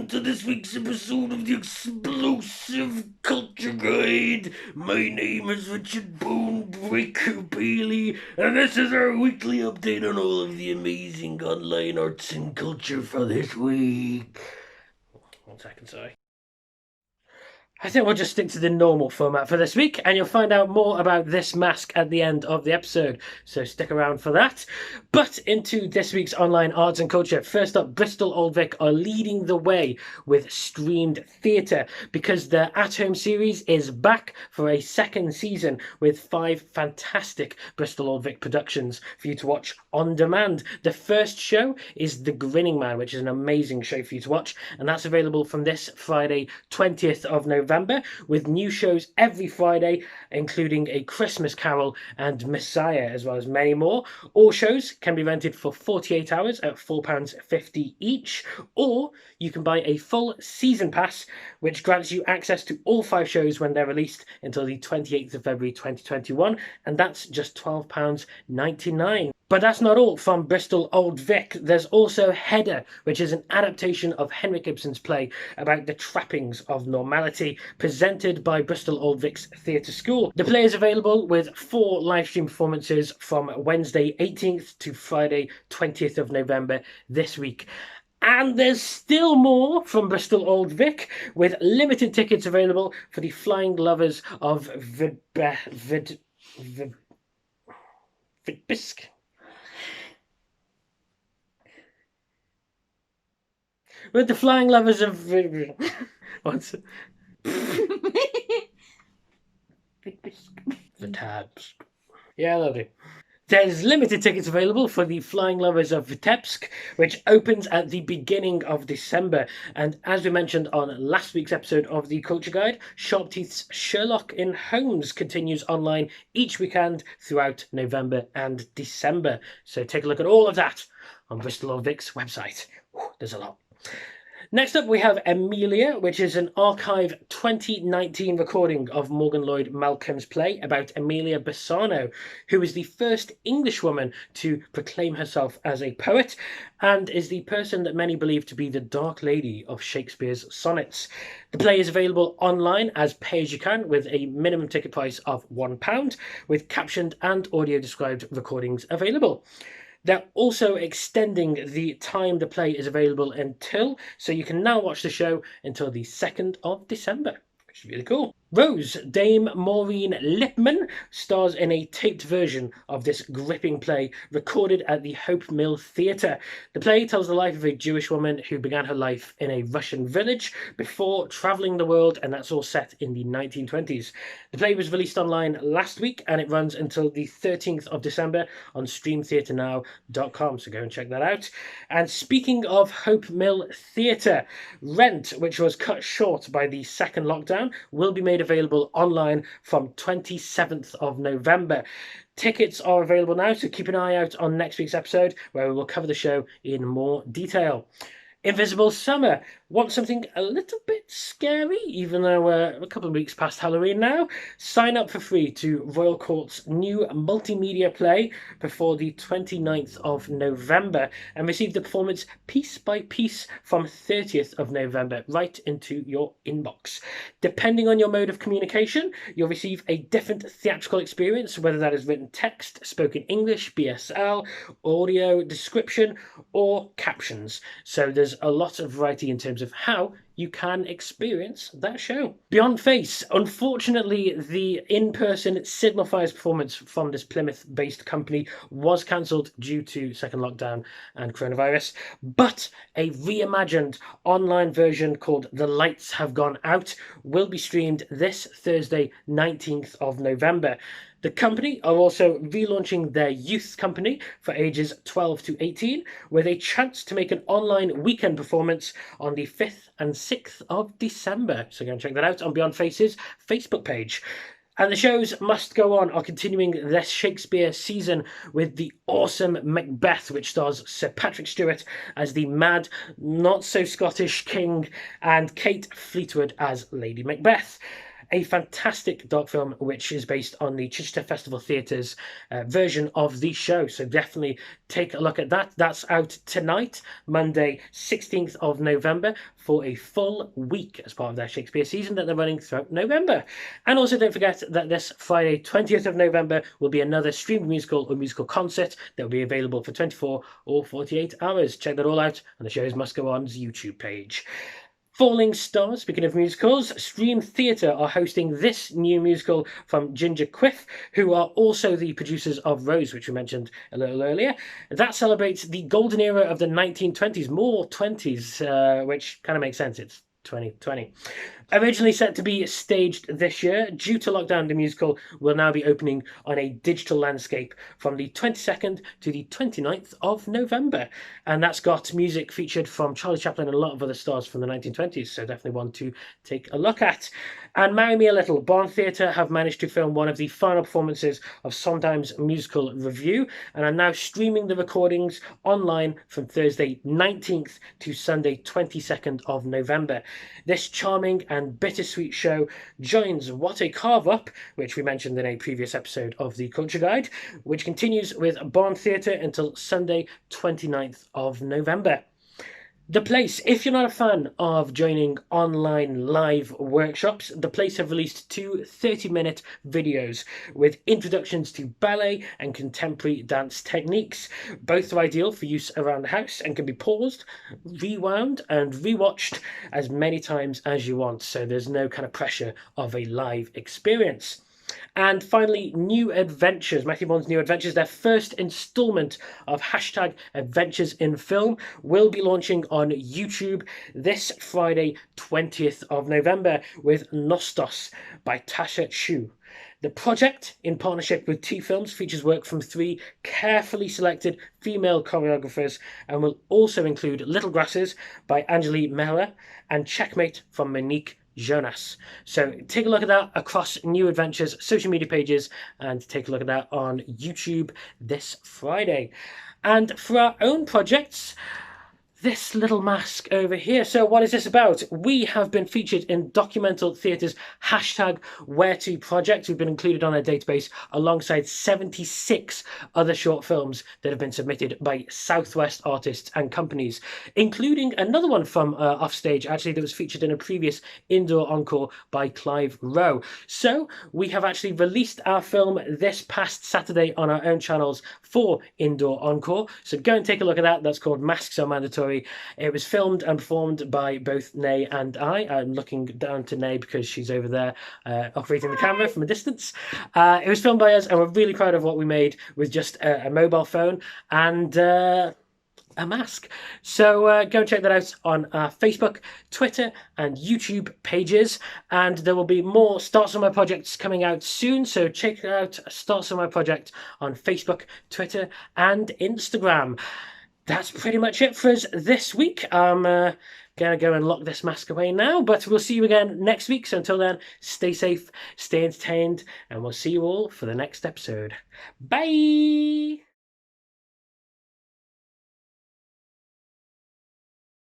welcome to this week's episode of the Explosive Culture Guide. My name is Richard Bonebreaker Bailey, and this is our weekly update on all of the amazing online arts and culture for this week. 1 second, sorry. I think we'll just stick to the normal format for this week, and you'll find out more about this mask at the end of the episode, so stick around for that. But into this week's online arts and culture. First up, Bristol Old Vic are leading the way with streamed theatre, because their at-home series is back for a second season with 5 fantastic Bristol Old Vic productions for you to watch on demand. The first show is The Grinning Man, which is an amazing show for you to watch, and that's available from this Friday, 20th of November, with new shows every Friday, including A Christmas Carol and Messiah, as well as many more. All shows can be rented for 48 hours at £4.50 each, or you can buy a full season pass, which grants you access to all 5 shows when they're released until the 28th of February 2021, and that's just £12.99. But that's not all from Bristol Old Vic. There's also Header, which is an adaptation of Henrik Ibsen's play about the trappings of normality, presented by Bristol Old Vic's Theatre School. The play is available with 4 live stream performances from Wednesday 18th to Friday 20th of November this week. And there's still more from Bristol Old Vic, with limited tickets available for the Flying Lovers of Vidbisk. With the Flying Lovers of what's it? The tabs. Yeah, lovely. There's limited tickets available for the Flying Lovers of Vitebsk, which opens at the beginning of December. And as we mentioned on last week's episode of the Culture Guide, Sharpteeth's Sherlock in Holmes continues online each weekend throughout November and December. So take a look at all of that on Bristol Old Vic's website. There's a lot. Next up, we have Amelia, which is an archive 2019 recording of Morgan Lloyd Malcolm's play about Amelia Bassano, who is the first English woman to proclaim herself as a poet and is the person that many believe to be the Dark Lady of Shakespeare's sonnets. The play is available online as pay as you can, with a minimum ticket price of £1, with captioned and audio described recordings available. They're also extending the time the play is available until, so you can now watch the show until the 2nd of December, which is really cool. Rose, Dame Maureen Lipman, stars in a taped version of this gripping play recorded at the Hope Mill Theatre. The play tells the life of a Jewish woman who began her life in a Russian village before travelling the world, and that's all set in the 1920s. The play was released online last week, and it runs until the 13th of December on streamtheatrenow.com, so go and check that out. And speaking of Hope Mill Theatre, Rent, which was cut short by the second lockdown, will be made available online from 27th of November. Tickets are available now, so keep an eye out on next week's episode, where we will cover the show in more detail. Invisible Summer. Want something a little bit scary, even though we're a couple of weeks past Halloween now? Sign up for free to Royal Court's new multimedia play before the 29th of November and receive the performance piece by piece from 30th of November right into your inbox. Depending on your mode of communication, you'll receive a different theatrical experience, whether that is written text, spoken English, BSL, audio, description, or captions. So there's a lot of variety in terms of how you can experience that show. Beyond Face. Unfortunately, the in-person Signifiers performance from this Plymouth-based company was cancelled due to second lockdown and coronavirus, but a reimagined online version called The Lights Have Gone Out will be streamed this Thursday, 19th of November. The company are also relaunching their youth company for ages 12 to 18, with a chance to make an online weekend performance on the 5th and 6th of December. So go and check that out on Beyond Face's Facebook page. And the shows must go on are continuing this Shakespeare season with the awesome Macbeth, which stars Sir Patrick Stewart as the mad, not-so-Scottish king and Kate Fleetwood as Lady Macbeth. a fantastic dark film which is based on the Chichester Festival Theatre's version of the show. So definitely take a look at that. That's out tonight, Monday, 16th of November, for a full week as part of their Shakespeare season that they're running throughout November. And also don't forget that this Friday, 20th of November, will be another streamed musical or musical concert that will be available for 24 or 48 hours. Check that all out on the Shows Must Go On's YouTube page. Falling Stars, speaking of musicals, Stream Theatre are hosting this new musical from Ginger Quiff, who are also the producers of Rose, which we mentioned a little earlier. That celebrates the golden era of the 1920s, more 20s, which kind of makes sense. It's 2020. Originally set to be staged this year, due to lockdown, the musical will now be opening on a digital landscape from the 22nd to the 29th of November. And that's got music featured from Charlie Chaplin and a lot of other stars from the 1920s, so definitely one to take a look at. And Marry Me a Little, Barn Theatre have managed to film one of the final performances of Sondheim's musical Review and are now streaming the recordings online from Thursday 19th to Sunday 22nd of November. This charming and bittersweet show joins What a Carve Up, which we mentioned in a previous episode of the Culture Guide, which continues with Barn Theatre until Sunday 29th of November. The Place, if you're not a fan of joining online live workshops, The Place have released two 30-minute videos with introductions to ballet and contemporary dance techniques. Both are ideal for use around the house and can be paused, rewound and rewatched as many times as you want, so there's no kind of pressure of a live experience. And finally, New Adventures, Matthew Vaughan's New Adventures, their first instalment of hashtag Adventures in Film, will be launching on YouTube this Friday, 20th of November, with Nostos by Tasha Shu. The project, in partnership with T Films, features work from three carefully selected female choreographers and will also include Little Grasses by Anjali Mehra and Checkmate from Monique Jonas. So take a look at that across New Adventures social media pages and take a look at that on YouTube this Friday. And for our own projects, this little mask over here. So what is this about? We have been featured in Documental Theatre's hashtag Where To project. We've been included on their database alongside 76 other short films that have been submitted by Southwest artists and companies, including another one from Offstage, actually, that was featured in a previous Indoor Encore by Clive Rowe. So we have actually released our film this past Saturday on our own channels for Indoor Encore. So go and take a look at that. That's called Masks Are Mandatory. It was filmed and performed by both Nay and I. I'm looking down to Nay because she's over there operating the camera from a distance. It was filmed by us and we're really proud of what we made with just a mobile phone and a mask. So go check that out on our Facebook, Twitter and YouTube pages, and there will be more Starts on My Projects coming out soon, so check out Starts on My Project on Facebook, Twitter and Instagram. That's pretty much it for us this week. I'm going to go and lock this mask away now, but we'll see you again next week. So until then, stay safe, stay entertained, and we'll see you all for the next episode. Bye!